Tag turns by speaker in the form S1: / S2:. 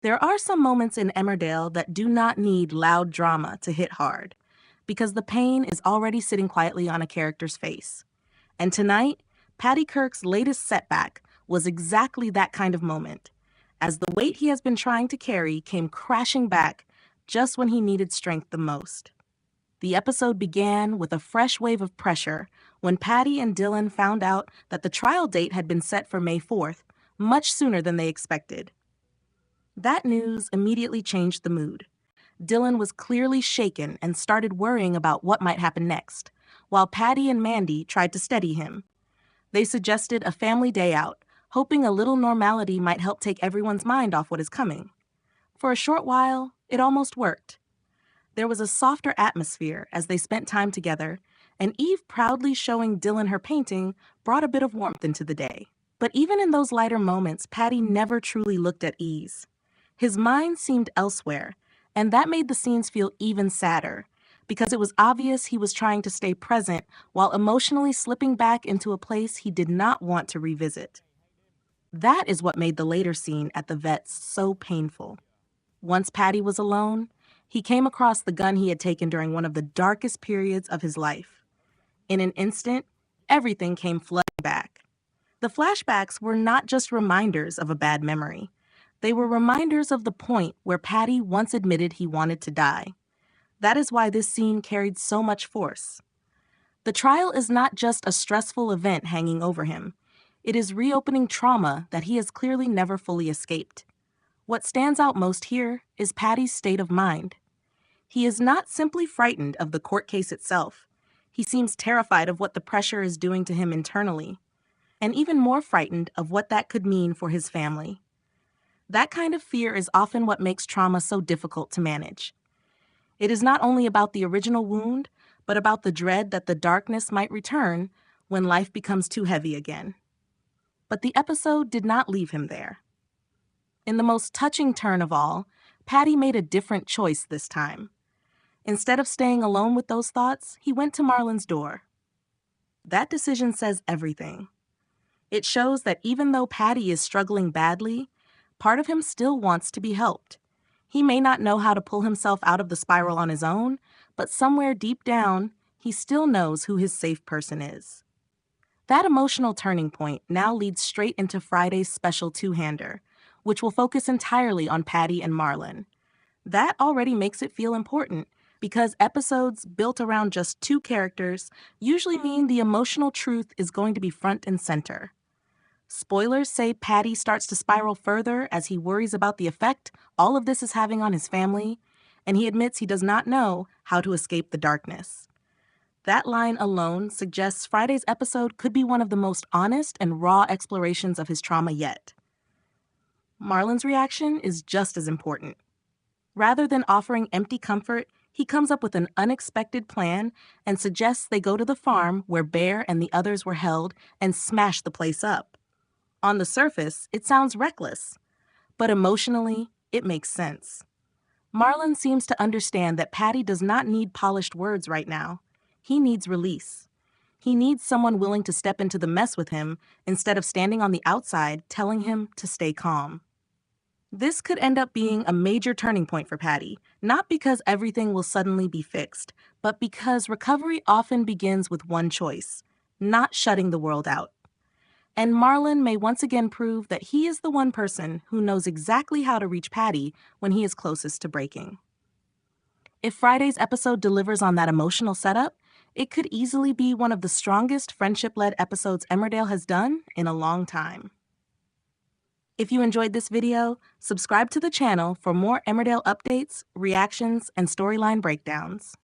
S1: There are some moments in Emmerdale that do not need loud drama to hit hard, because the pain is already sitting quietly on a character's face. And tonight, Paddy Kirk's latest setback was exactly that kind of moment, as the weight he has been trying to carry came crashing back just when he needed strength the most. The episode began with a fresh wave of pressure when Paddy and Dylan found out that the trial date had been set for May 4th, much sooner than they expected. That news immediately changed the mood. Dylan was clearly shaken and started worrying about what might happen next, while Paddy and Mandy tried to steady him. They suggested a family day out, hoping a little normality might help take everyone's mind off what is coming. For a short while, it almost worked. There was a softer atmosphere as they spent time together, and Eve proudly showing Dylan her painting brought a bit of warmth into the day. But even in those lighter moments, Paddy never truly looked at ease. His mind seemed elsewhere, and that made the scenes feel even sadder, because it was obvious he was trying to stay present while emotionally slipping back into a place he did not want to revisit. That is what made the later scene at the vet's so painful. Once Paddy was alone, he came across the gun he had taken during one of the darkest periods of his life. In an instant, everything came flooding back. The flashbacks were not just reminders of a bad memory. They were reminders of the point where Paddy once admitted he wanted to die. That is why this scene carried so much force. The trial is not just a stressful event hanging over him. It is reopening trauma that he has clearly never fully escaped. What stands out most here is Paddy's state of mind. He is not simply frightened of the court case itself. He seems terrified of what the pressure is doing to him internally, and even more frightened of what that could mean for his family. That kind of fear is often what makes trauma so difficult to manage. It is not only about the original wound, but about the dread that the darkness might return when life becomes too heavy again. But the episode did not leave him there. In the most touching turn of all, Paddy made a different choice this time. Instead of staying alone with those thoughts, he went to Marlon's door. That decision says everything. It shows that even though Paddy is struggling badly, part of him still wants to be helped. He may not know how to pull himself out of the spiral on his own, but somewhere deep down, he still knows who his safe person is. That emotional turning point now leads straight into Friday's special two-hander, which will focus entirely on Paddy and Marlon. That already makes it feel important, because episodes built around just two characters usually mean the emotional truth is going to be front and center. Spoilers say Paddy starts to spiral further as he worries about the effect all of this is having on his family, and he admits he does not know how to escape the darkness. That line alone suggests Friday's episode could be one of the most honest and raw explorations of his trauma yet. Marlon's reaction is just as important. Rather than offering empty comfort, he comes up with an unexpected plan and suggests they go to the farm where Bear and the others were held and smash the place up. On the surface, it sounds reckless, but emotionally, it makes sense. Marlon seems to understand that Paddy does not need polished words right now. He needs release. He needs someone willing to step into the mess with him instead of standing on the outside telling him to stay calm. This could end up being a major turning point for Paddy, not because everything will suddenly be fixed, but because recovery often begins with one choice: not shutting the world out. And Marlon may once again prove that he is the one person who knows exactly how to reach Paddy when he is closest to breaking. If Friday's episode delivers on that emotional setup, it could easily be one of the strongest friendship-led episodes Emmerdale has done in a long time. If you enjoyed this video, subscribe to the channel for more Emmerdale updates, reactions, and storyline breakdowns.